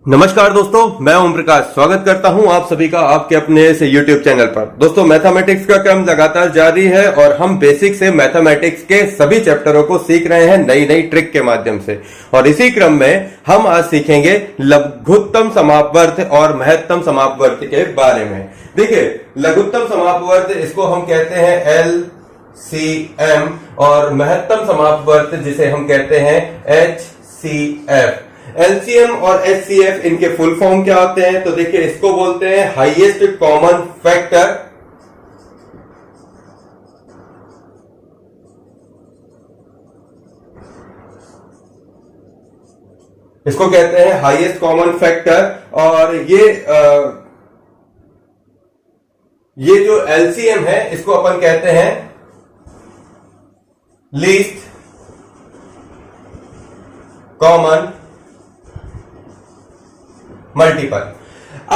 नमस्कार दोस्तों, मैं ओम प्रकाश स्वागत करता हूं आप सभी का आपके अपने से YouTube चैनल पर। दोस्तों, मैथमेटिक्स का क्रम लगातार जारी है और हम बेसिक से मैथमेटिक्स के सभी चैप्टरों को सीख रहे हैं नई नई ट्रिक के माध्यम से। और इसी क्रम में हम आज सीखेंगे लघुत्तम समापवर्त और महत्तम समापवर्त के बारे में। देखिए, लघुत्तम समापवर्त इसको हम कहते हैं LCM और महत्तम समापवर्त जिसे हम कहते हैं HCF। एलसीएम और एचसीएफ इनके फुल फॉर्म क्या होते हैं? तो देखिए, इसको बोलते हैं हाईएस्ट कॉमन फैक्टर, इसको कहते हैं हाईएस्ट कॉमन फैक्टर। और ये जो एलसीएम है इसको अपन कहते हैं लीस्ट कॉमन मल्टीपल।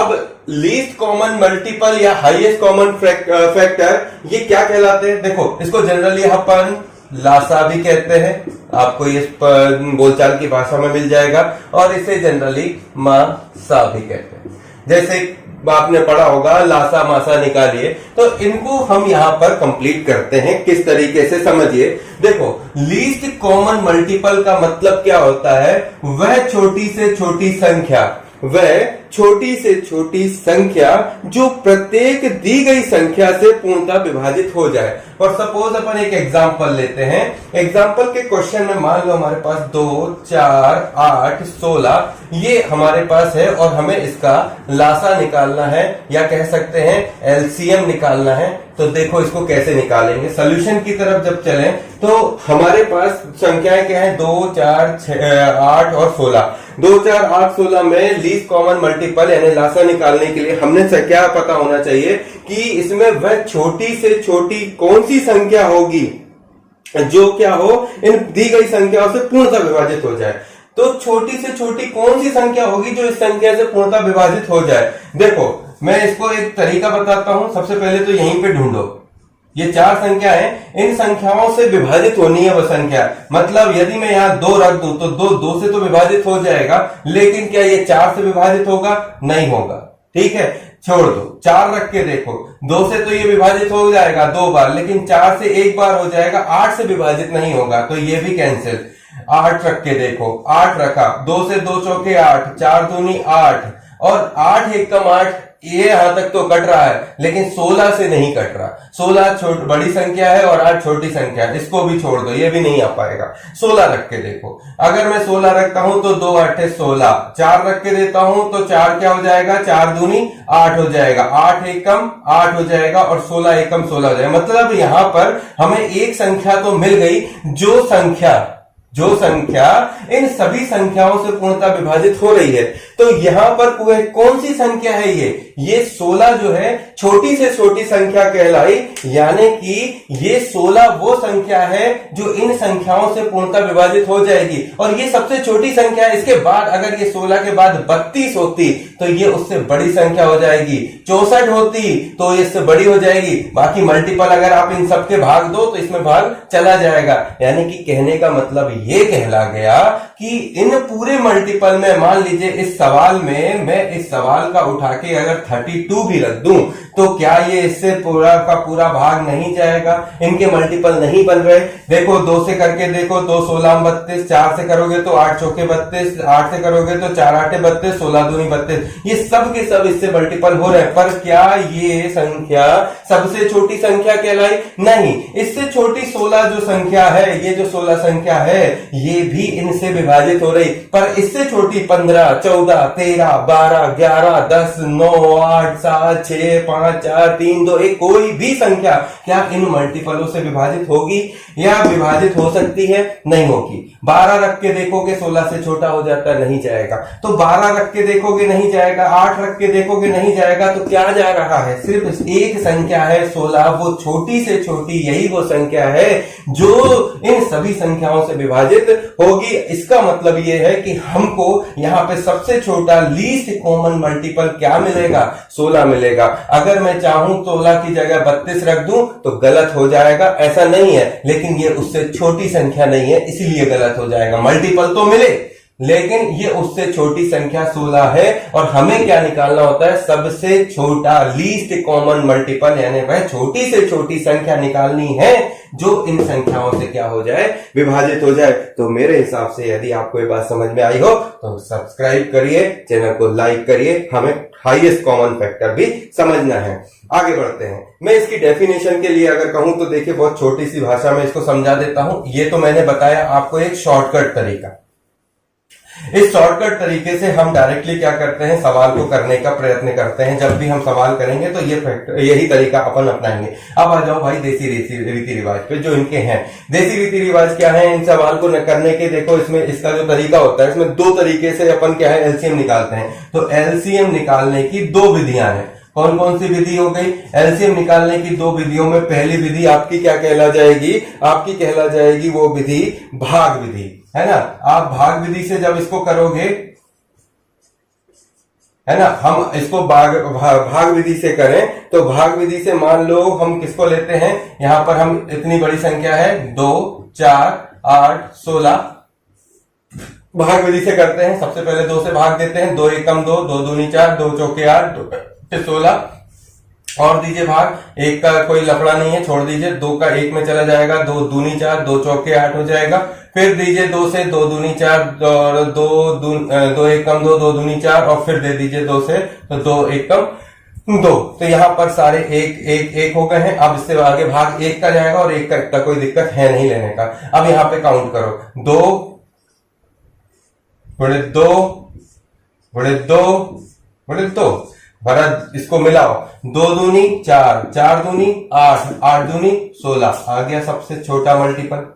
अब लीस्ट कॉमन मल्टीपल या हाईएस्ट कॉमन फैक्टर ये क्या कहलाते हैं? देखो, इसको जनरली अपन लासा भी कहते हैं, आपको ये बोलचाल की भाषा में मिल जाएगा, और इसे जनरली मासा भी कहते हैं। जैसे आपने पढ़ा होगा लासा मासा निकालिए, तो इनको हम यहां पर कंप्लीट करते हैं। किस तरीके से, समझिए। देखो, लीस्ट कॉमन मल्टीपल का मतलब क्या होता है? वह छोटी से छोटी संख्या, वह छोटी से छोटी संख्या जो प्रत्येक दी गई संख्या से पूर्णतः विभाजित हो जाए। और सपोज अपन एक एग्जांपल लेते हैं। एग्जांपल के क्वेश्चन में मान लो हमारे पास 2, 4, 8, 16 ये हमारे पास है और हमें इसका लासा निकालना है या कह सकते हैं एलसीएम निकालना है। तो देखो, इसको कैसे निकालेंगे। सोल्यूशन की तरफ जब चलें तो हमारे पास संख्याएं क्या है? 2, 4, 8 और 16। 2, 4, 8, 16 में लीस्ट कॉमन मल्टीपल यानी लासा निकालने के लिए हमने क्या पता होना चाहिए कि इसमें वह छोटी से छोटी कौन सी संख्या होगी जो क्या हो, इन दी गई संख्याओं से पूर्णतः विभाजित हो जाए। तो छोटी से छोटी कौन सी संख्या होगी जो इस संख्या से पूर्णतः विभाजित हो जाए? देखो, मैं इसको एक तरीका बताता हूं। सबसे पहले तो यहीं पे ढूंढो, ये 4 संख्या है, इन संख्याओं से विभाजित होनी है वो संख्या। मतलब यदि मैं यहाँ 2 रख दूं तो 2 से तो विभाजित हो जाएगा, लेकिन क्या ये 4 से विभाजित होगा? नहीं होगा। ठीक है, छोड़ दो। 4 रख के देखो, 2 से तो ये विभाजित हो जाएगा 2 बार, लेकिन 4 से 1 बार हो जाएगा, 8 से विभाजित नहीं होगा, तो ये भी कैंसिल। 8 रख के देखो, 8 रखा, 2 से 2 चौके 8, 4 दूनी 8 और 8 एकम 8, ये यहां तक तो कट रहा है, लेकिन 16 से नहीं कट रहा। 16 बड़ी संख्या है और 8 छोटी संख्या है, इसको भी छोड़ दो, ये भी नहीं आ पाएगा। 16 रख के देखो, अगर मैं 16 रखता हूं तो 2 8 16, 4 रख के देता हूं तो 4 क्या हो जाएगा? 4 दूनी 8 हो जाएगा, 8 एकम 8 हो जाएगा और 16 एकम 16 हो जाएगा। मतलब यहां पर हमें एक संख्या तो मिल गई जो संख्या इन सभी संख्याओं से पूर्णतः विभाजित हो रही है। तो यहां पर कौन सी संख्या है? ये 16 जो है छोटी से छोटी संख्या कहलाई, यानी कि ये 16 वो संख्या है जो इन संख्याओं से पूर्णतः विभाजित हो जाएगी। और ये सबसे छोटी संख्या है। इसके बाद अगर ये 16 के बाद 32 होती तो ये उससे बड़ी संख्या हो जाएगी। 64 होती तो ये इससे बड़ी हो जाएगी। बाकी मल्टीपल अगर आप इन सबके भाग दो तो इसमें भाग चला जाएगा। यानी कि कहने का मतलब ये कहला गया कि इन पूरे मल्टीपल में, मान लीजिए इस सवाल में मैं इस सवाल का उठा के अगर 32 भी रख दूं तो क्या ये इससे पूरा का पूरा भाग नहीं जाएगा? इनके मल्टीपल नहीं बन रहे। देखो, 2 से करके देखो, 2 16 32, 4 से करोगे तो 8 चौके 32, 8 से करोगे तो 4 8 32, 16 दूनी 32, ये सब के सब इससे मल्टीपल हो रहे हैं। पर क्या ये संख्या सबसे छोटी संख्या कहलाई? नहीं। इससे छोटी 16 जो संख्या है, ये जो 16 संख्या है, ये भी इनसे विभाजित हो रही। पर इससे छोटी 15, 14, 13, 12, 11, 10, 9, 8, 7, 6, 5, 4, 3, 2, 1 कोई भी संख्या क्या इन मल्टीपलों से विभाजित होगी या विभाजित हो सकती है? नहीं होगी। 12 रख के देखोगे 16 से छोटा हो जाता है, नहीं जाएगा। तो 12 रख के देखोगे नहीं जाएगा, 8 रख के देखोगे नहीं जाएगा। तो क्या जा रहा है? सिर्फ एक संख्या है 16, वो छोटी से छोटी यही वो संख्या है जो इन सभी संख्याओं से विभाजित होगी। इसका मतलब यह है कि हमको यहां पे सबसे छोटा लीस्ट कॉमन मल्टीपल क्या मिलेगा? 16 मिलेगा। अगर मैं चाहूं 16 की जगह 32 रख दूं तो गलत हो जाएगा, ऐसा नहीं है, लेकिन ये उससे छोटी संख्या नहीं है इसलिए गलत हो जाएगा। मल्टीपल तो मिले लेकिन ये उससे छोटी संख्या 16 है और हमें क्या निकालना होता है, सबसे छोटा लीस्ट कॉमन मल्टीपल, यानी वह छोटी से छोटी संख्या निकालनी है जो इन संख्याओं से क्या हो जाए, विभाजित हो जाए। तो मेरे हिसाब से यदि आपको ये बात समझ में आई हो तो सब्सक्राइब करिए, चैनल को लाइक करिए, हमें हाईएस्ट कॉमन फैक्टर भी समझना है। आगे बढ़ते हैं। मैं इसकी डेफिनेशन के लिए अगर कहूं तो देखिए बहुत छोटी सी भाषा में इसको समझा देता हूं। ये तो मैंने बताया आपको एक शॉर्टकट तरीका। इस शॉर्टकट तरीके से हम डायरेक्टली क्या करते हैं, सवाल को करने का प्रयत्न करते हैं। जब भी हम सवाल करेंगे तो यही तरीका अपन अपनाएंगे। अब आ जाओ भाई देसी रीति रिवाज पे, जो इनके हैं। देसी रीति रिवाज क्या है इन सवाल को करने के, देखो इसमें इसका जो तरीका होता है, इसमें दो तरीके से अपन क्या है एलसीएम निकालते हैं। तो एलसीएम निकालने की दो विधियां हैं। कौन कौन सी विधि हो गई एलसीएम निकालने की? दो विधियों में पहली विधि आपकी क्या कहला जाएगी, आपकी कहला जाएगी वो विधि भाग विधि, है ना। आप भाग विधि से जब इसको करोगे, है ना, हम इसको भाग विधि से करें तो भाग विधि से मान लो हम किसको लेते हैं, यहां पर हम इतनी बड़ी संख्या है 2, 4, 8, 16 भाग विधि से करते हैं। सबसे पहले 2 से भाग देते हैं, 2 एकम 2, 2 दूनी 4, 2 चौके 8, 2 16 और दीजिए भाग। एक का कोई लफड़ा नहीं है, छोड़ दीजिए। 2 का 1 में चला जाएगा, 2 दूनी 4, 2 चौके 8 हो जाएगा। फिर दीजिए 2 से 2 दूनी 4 और 2 एकम 2, 2 दूनी 4 और फिर दे दीजिए 2 से तो 2 एकम 2। तो यहां पर सारे एक हो गए हैं। अब इससे आगे भाग 1 का जाएगा और 1 का इतना कोई दिक्कत है नहीं लेने का। अब यहां पे काउंट करो, 2 गुणे 2 गुणे 2 गुणे 2 बड़ा, इसको मिलाओ, 2 दूनी 4, 4 दूनी 8, 8 दूनी 16 आ गया सबसे छोटा मल्टीपल।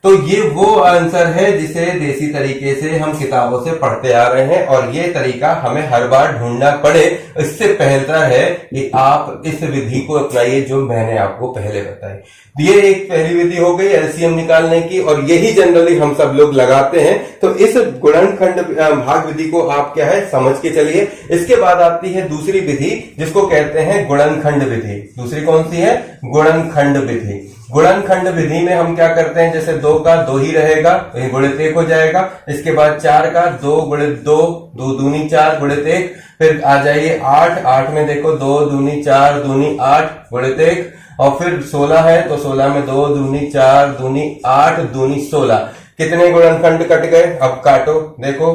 तो ये वो आंसर है जिसे देसी तरीके से हम किताबों से पढ़ते आ रहे हैं और ये तरीका हमें हर बार ढूंढना पड़े, इससे बेहतर है कि आप इस विधि को अपनाइए जो मैंने आपको पहले बताई। ये एक पहली विधि हो गई एलसीएम निकालने की और यही जनरली हम सब लोग लगाते हैं। तो इस गुणनखंड भाग विधि को आप क्या है समझ के चलिए। इसके बाद आती है दूसरी विधि जिसको कहते हैं गुणनखंड विधि। दूसरी कौन सी है? गुणनखंड विधि। गुणनखंड विधि में हम क्या करते हैं, जैसे 2 का 2 ही रहेगा तो ये गुणित 1 हो जाएगा। इसके बाद 4 का 2 गुणित 2, 2 दूनी 4 गुणित 1। फिर आ जाइए 8, 8 में देखो 2 दूनी 4 दूनी 8 गुणित 1 और फिर 16 है तो 16 में 2 दूनी 4 दूनी 8 दूनी 16। कितने गुणनखंड कट गए? अब काटो, देखो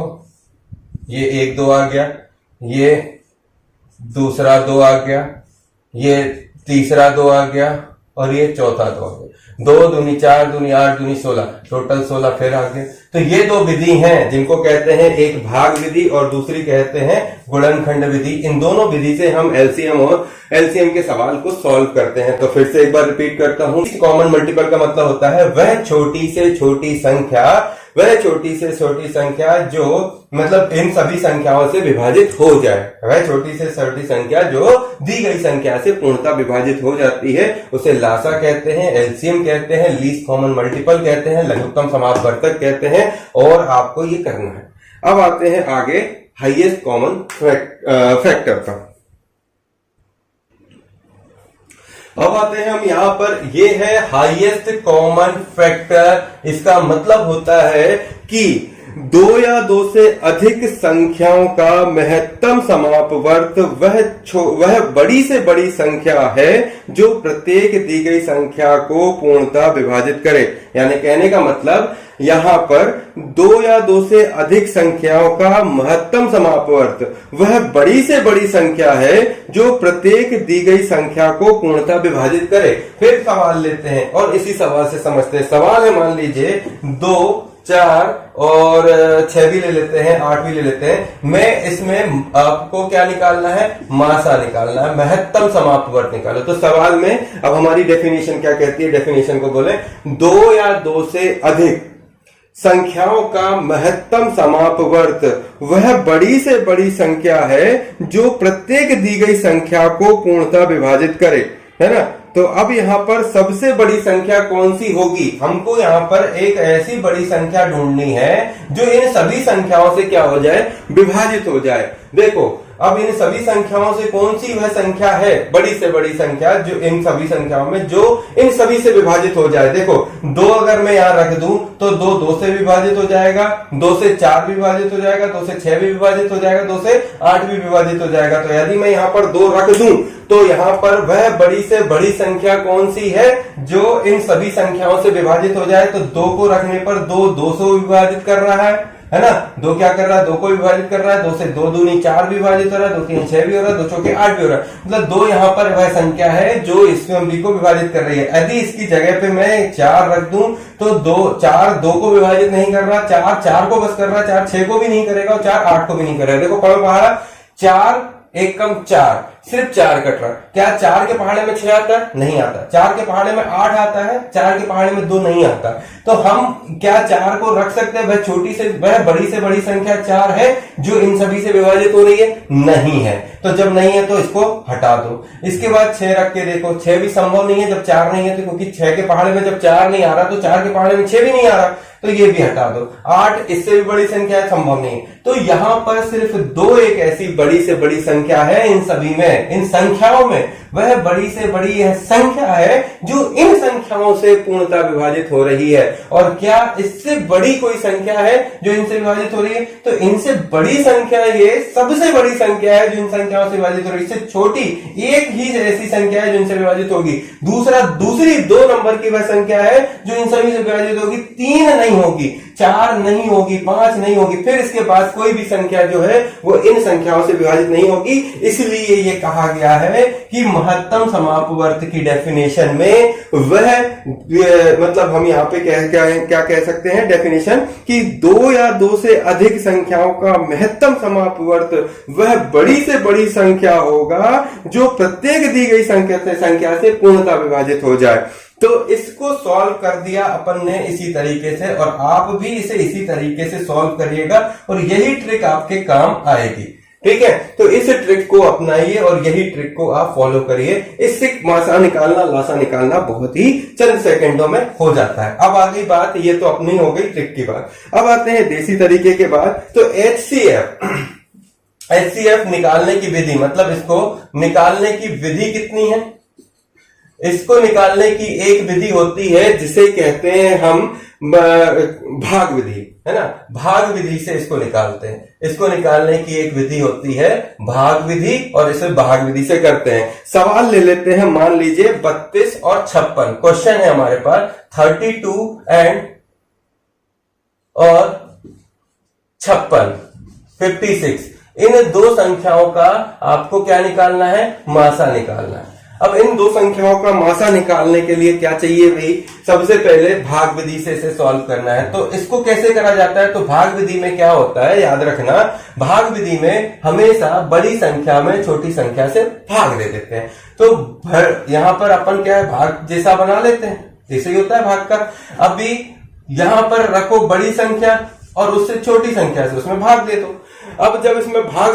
ये 1 2 आ गया, ये दूसरा 2 आ गया, ये तीसरा 2 आ गया और ये चौथा 2 आ गया। 2 दूनी 4 दूनी 8 दूनी 16, टोटल 16 फिर आ गए। तो ये दो विधि हैं जिनको कहते हैं, एक भाग विधि और दूसरी कहते हैं गुणनखंड विधि। इन दोनों विधि से हम एलसीएम के सवाल को सॉल्व करते हैं। तो फिर से एक बार रिपीट करता हूं, कॉमन मल्टीपल का मतलब होता है वह छोटी से छोटी संख्या, वह छोटी से छोटी संख्या जो मतलब इन सभी संख्याओं से विभाजित हो जाए। वह छोटी से छोटी संख्या जो दी गई संख्या से पूर्णतः विभाजित हो जाती है उसे लासा कहते हैं, एलसीएम कहते हैं, लीस्ट कॉमन मल्टीपल कहते हैं, लघुत्तम समापवर्तक कहते हैं और आपको ये करना है। अब आते हैं आगे हाईएस्ट कॉमन फैक्टर पर। अब आते हैं हम यहां पर, ये है हाईएस्ट कॉमन फैक्टर। इसका मतलब होता है कि 2 या 2 से अधिक संख्याओं का महत्तम समापवर्त वह बड़ी से बड़ी संख्या है जो प्रत्येक दी गई संख्या को पूर्णतः विभाजित करे। यानी कहने का मतलब यहां पर 2 या 2 से अधिक संख्याओं का महत्तम समापवर्त वह बड़ी से बड़ी संख्या है जो प्रत्येक दी गई संख्या को पूर्णतः विभाजित करे। फिर सवाल लेते हैं और इसी सवाल से समझते हैं। सवाल है, मान लीजिए 2, 4 और 6 भी ले लेते हैं, 8 भी ले लेते हैं। मैं इसमें आपको क्या निकालना है? मासा निकालना है, महत्तम समापवर्त निकालो। तो सवाल में अब हमारी डेफिनेशन क्या कहती है? डेफिनेशन को बोले 2 या 2 से अधिक संख्याओं का महत्तम समापवर्त वह बड़ी से बड़ी संख्या है जो प्रत्येक दी गई संख्या को पूर्णतः विभाजित करे, है ना। तो अब यहां पर सबसे बड़ी संख्या कौन सी होगी? हमको यहां पर एक ऐसी बड़ी संख्या ढूंढनी है जो इन सभी संख्याओं से क्या हो जाए? विभाजित हो जाए। देखो अब इन सभी संख्याओं से कौन सी वह संख्या है, बड़ी से बड़ी संख्या, जो इन सभी संख्याओं में जो इन सभी से विभाजित हो जाए। देखो 2 अगर मैं यहां रख दूं तो 2 से विभाजित हो जाएगा, 2 से 4 भी विभाजित हो जाएगा, 2 से 6 भी विभाजित हो जाएगा, 2 से 8 भी विभाजित हो जाएगा। तो यदि मैं यहाँ पर 2 रख दूं तो यहाँ पर वह बड़ी से बड़ी संख्या कौन सी है जो इन सभी संख्याओं से विभाजित हो जाए। तो 2 को रखने पर 2 से विभाजित कर रहा है ना, 2 क्या कर रहा है, 2 को विभाजित कर रहा है, 2 से 2 दूनी 4 भी विभाजित हो रहा है, 2 3 6 भी हो रहा है, 2 चौके 8 भी हो रहा है। मतलब 2 यहाँ पर वह संख्या है जो इस फैमिली को विभाजित कर रही है। यदि इसकी जगह पे मैं 4 रख दूं तो 4 को विभाजित नहीं कर रहा, 4 को बस कर रहा है, 4 6 को भी नहीं करेगा और 4 8 को भी नहीं करेगा। देखो पढ़ो पहाड़ा, 4 एकम 4, सिर्फ 4 कट रहा। क्या 4 के पहाड़े में 6 आता है? नहीं आता। 4 के पहाड़े में 8 आता है, 4 के पहाड़े में 2 नहीं आता। तो हम क्या 4 को रख सकते हैं? वह छोटी से वह बड़ी से बड़ी संख्या 4 है जो इन सभी से विभाजित हो रही है? नहीं है। तो जब नहीं है तो इसको हटा दो। इसके बाद 6 रख के देखो, 6 भी संभव नहीं है जब 4 नहीं है, तो क्योंकि 6 के पहाड़े में जब 4 नहीं आ रहा तो 4 के पहाड़े में 6 भी नहीं आ रहा, तो ये भी हटा दो। 8 इससे भी बड़ी संख्या है, संभव नहीं। तो यहां पर सिर्फ 2 एक ऐसी बड़ी से बड़ी संख्या है इन सभी में, इन संख्याओं में वह बड़ी से बड़ी यह संख्या है जो इन संख्याओं से पूर्णतः विभाजित हो रही है। और क्या इससे बड़ी कोई संख्या है जो इनसे विभाजित हो रही है? तो इनसे बड़ी संख्या ये सबसे बड़ी संख्या है जो इन संख्याओं से विभाजित हो रही है। इससे छोटी एक ही ऐसी संख्या है जो इनसे विभाजित होगी। दूसरी 2 नंबर की वह संख्या है जो इन सभी से विभाजित होगी। 3 नहीं होगी, 4 नहीं होगी, 5 नहीं होगी, फिर इसके बाद कोई भी संख्या जो है वो इन संख्याओं से विभाजित नहीं होगी। इसलिए ये कहा गया है कि महत्तम समापवर्त की डेफिनेशन में वह मतलब हम यहाँ पे क्या कह सकते हैं डेफिनेशन, कि 2 या 2 से अधिक संख्याओं का महत्तम समापवर्त वह बड़ी से बड़ी संख्या होगा जो प्रत्येक दी गई संख्या से पूर्णतः विभाजित हो जाए। तो इसको सॉल्व कर दिया अपन ने इसी तरीके से, और आप भी इसे इसी तरीके से सॉल्व करिएगा और यही ट्रिक आपके काम आएगी। ठीक है, तो इस ट्रिक को अपनाइए और यही ट्रिक को आप फॉलो करिए। इससे मासा निकालना लासा निकालना बहुत ही चंद सेकंडों में हो जाता है। अब आ गई बात, ये तो अपनी हो गई ट्रिक की बात। अब आते हैं देसी तरीके के बाद। तो HCF निकालने की विधि, मतलब इसको निकालने की विधि कितनी है? इसको निकालने की एक विधि होती है जिसे कहते हैं हम भाग विधि, है ना। भाग विधि से इसको निकालते हैं। इसको निकालने की एक विधि होती है भाग विधि, और इसे भाग विधि से करते हैं। सवाल ले लेते हैं, मान लीजिए 32 और 56 क्वेश्चन है हमारे पास। 32 और 56 इन 2 संख्याओं का आपको क्या निकालना है? मासा निकालना है। अब इन 2 संख्याओं का मासा निकालने के लिए क्या चाहिए भाई? सबसे पहले भाग विधि से इसे सॉल्व करना है। तो इसको कैसे करा जाता है? तो भाग विधि में क्या होता है, याद रखना, भाग विधि में हमेशा बड़ी संख्या में छोटी संख्या से भाग दे देते हैं। तो यहां पर अपन क्या है, भाग जैसा बना लेते हैं, जैसे ही होता है भाग का। अभी यहां पर रखो बड़ी संख्या और उससे छोटी संख्या से उसमें भाग दे दो। अब जब इसमें भाग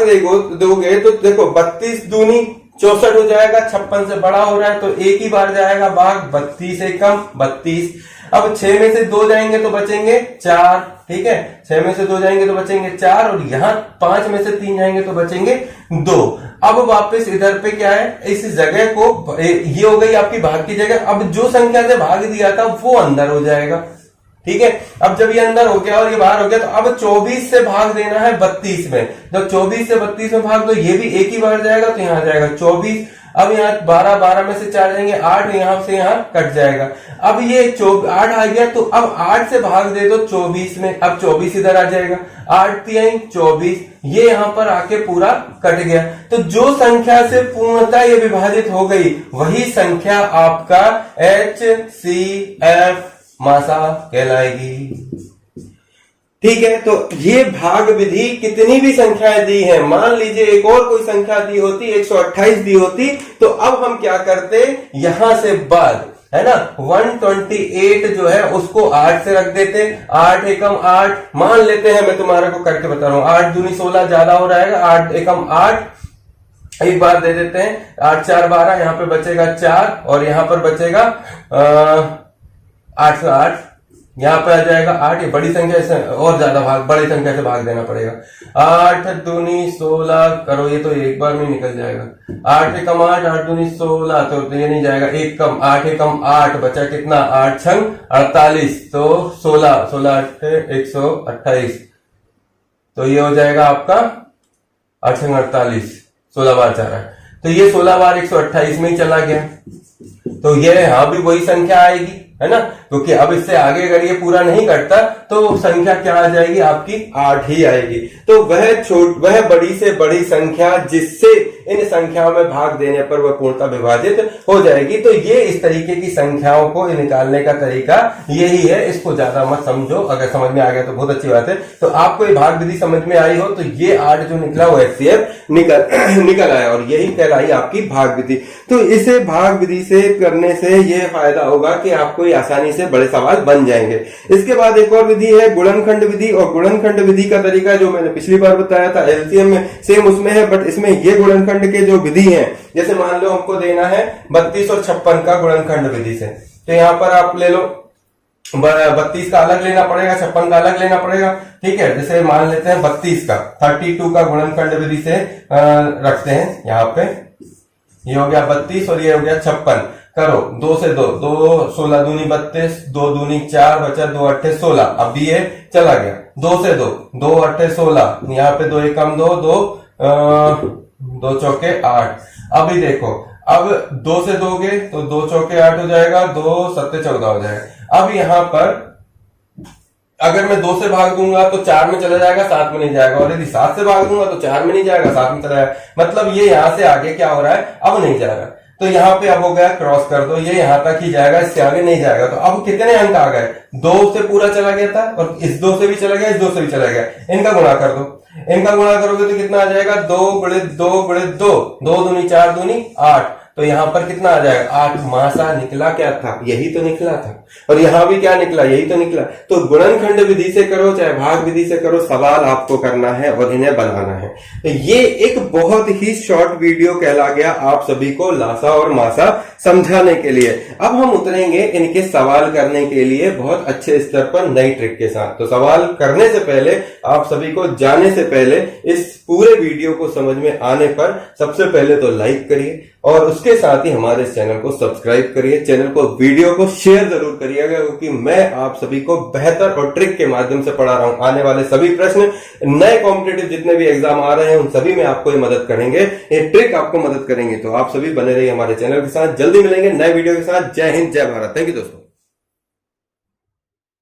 दोगे तो देखो 32 दूनी 64 हो जाएगा, 56 से बड़ा हो रहा है तो एक ही बार जाएगा भाग, 32 एकम 32। अब 6 में से 2 जाएंगे तो बचेंगे 4, ठीक है, 6 में से 2 जाएंगे तो बचेंगे 4, और यहाँ 5 में से 3 जाएंगे तो बचेंगे 2। अब वापस इधर पे क्या है, इस जगह को, ये हो गई आपकी भाग की जगह। अब जो संख्या से भाग दिया था वो अंदर हो जाएगा, ठीक है। अब जब ये अंदर हो गया और ये बाहर हो गया, तो अब 24 से भाग देना है 32 में। जब 24 से 32 में भाग दो, ये भी एक ही बार जाएगा तो यहाँ जाएगा 24। अब यहाँ 12 में से 4 जाएंगे 8, यहाँ से यहाँ कट जाएगा। अब ये 8 आ गया, तो अब 8 से भाग दे दो 24 में, अब 24 इधर आ जाएगा, 8 3 24, ये यहाँ पर आके पूरा कट गया। तो जो संख्या से पूर्णतः ये विभाजित हो गई वही संख्या आपका HCF मासा कहलाएगी। ठीक है, तो ये भाग विधि कितनी भी संख्याएं दी हैं, मान लीजिए एक और कोई संख्या दी होती, 128 दी होती, तो अब हम क्या करते, यहां से बाद, है ना, 128 जो है उसको 8 से रख देते, 8 एकम 8 मान लेते हैं, मैं तुम्हारे को करके बता रहा हूं, 8 दूनी 16 ज्यादा हो रहेगा, 8 एकम 8 एक बार दे देते हैं, 8 4 12, यहां पे बचेगा 4 और यहां पर बचेगा 8 से 8, यहाँ पे आ जाएगा 8, ये बड़ी संख्या से और ज्यादा भाग, बड़ी संख्या से भाग देना पड़ेगा। 8 दूनी 16 करो, ये तो एक बार में निकल जाएगा। 8 एकम 8, 8 दूनी 16, तो ये नहीं जाएगा। 1 कम 8 एकम 8 बचा कितना, 8 छंग 48, तो 16 16 8 128, तो ये हो जाएगा आपका 8 छंग 48, 16 बार जा रहा है, तो ये 16 बार 128 में ही चला गया। तो ये यहां भी वही संख्या आएगी, है ना, क्योंकि अब इससे आगे अगर ये पूरा नहीं करता तो संख्या क्या आ जाएगी आपकी, 8 ही आएगी। तो वह बड़ी से बड़ी संख्या जिससे इन संख्याओं में भाग देने पर वह पूर्णतः विभाजित हो जाएगी। तो ये इस तरीके की संख्याओं को निकालने का तरीका यही है। इसको ज्यादा मत समझो, अगर समझ में आ गया तो बहुत अच्छी बात है। तो आपको ये भाग विधि समझ में आई हो तो ये 8 जो निकला वो HCF निकल आया, और यही कहलाई आपकी भाग विधि। तो इसे भाग विधि से करने से ये फायदा होगा कि आपको आसानी से बड़े सवाल बन जाएंगे। इसके बाद एक और विधि है गुणनखंड विधि, और गुणनखंड विधि का तरीका जो मैंने पिछली बार बताया था एलसीएम में सेम उसमें है, बट इसमें ये गुणनखंड के जो विधि है, जैसे मान लो हमको देना है 32 और 56 का गुणनखंड विधि से, तो यहां पर आप ले लो 32 का अलग लेना पड़ेगा, 56 का अलग लेना पड़ेगा, ठीक है। जैसे मान लेते हैं 32 का 32 का गुणनखंड विधि से रखते हैं यहाँ पे, ये हो गया 32 और ये हो गया 56, करो 2 से 2 16 दूनी 32, 2 दूनी 4 बचा 2 अट्ठे 16, अब ये चला गया 2 से 2 अट्ठे 16, यहाँ पे 2 एकम 2 2 चौके 8। अभी देखो, अब 2 से दोगे तो 2 चौके 8 हो जाएगा, 2 सत्ते 14 हो जाएगा। अब यहाँ पर अगर मैं 2 से भाग दूंगा तो 4 में चला जाएगा, 7 में नहीं जाएगा, और यदि 7 से भाग दूंगा तो 4 में नहीं जाएगा, 7 में चला जाएगा। मतलब ये यहां से आगे क्या हो रहा है, अब नहीं जा रहा। तो यहाँ पे अब हो गया, क्रॉस कर दो, ये यहां तक ही जाएगा, इससे आगे नहीं जाएगा। तो अब कितने अंक आ गए, 2 से पूरा चला गया था, और इस 2 से भी चला गया, इस 2 से भी चला गया। इनका गुणा कर दो, इनका गुणा करोगे तो कितना आ जाएगा, 2 गुणे 2 गुणे 2, 2 दूनी 4 दूनी 8, तो यहां पर कितना आ जाएगा, 8 मासा निकला क्या था, यही तो निकला था। और यहां भी क्या निकला, यही तो निकला। तो गुणनखंड विधि से करो चाहे भाग विधि से करो, सवाल आपको करना है और इन्हें बनाना है। तो ये एक बहुत ही शॉर्ट वीडियो कहला गया आप सभी को लासा और मासा समझाने के लिए। अब हम उतरेंगे इनके सवाल करने के लिए बहुत अच्छे स्तर पर नई ट्रिक के साथ। तो सवाल करने से पहले, आप सभी को जाने से पहले, इस पूरे वीडियो को समझ में आने पर सबसे पहले तो लाइक करिए, और उसके साथ ही हमारे चैनल को सब्सक्राइब करिए, चैनल को, वीडियो को शेयर जरूर करिएगा, क्योंकि मैं आप सभी को बेहतर और ट्रिक के माध्यम से पढ़ा रहा हूं। आने वाले सभी प्रश्न, नए कॉम्पिटेटिव जितने भी एग्जाम आ रहे हैं, उन सभी में आपको ये मदद करेंगे, ये ट्रिक आपको मदद करेंगे। तो आप सभी बने रहिए हमारे चैनल के साथ, जल्दी मिलेंगे नए वीडियो के साथ। जय हिंद, जय भारत। थैंक यू दोस्तों।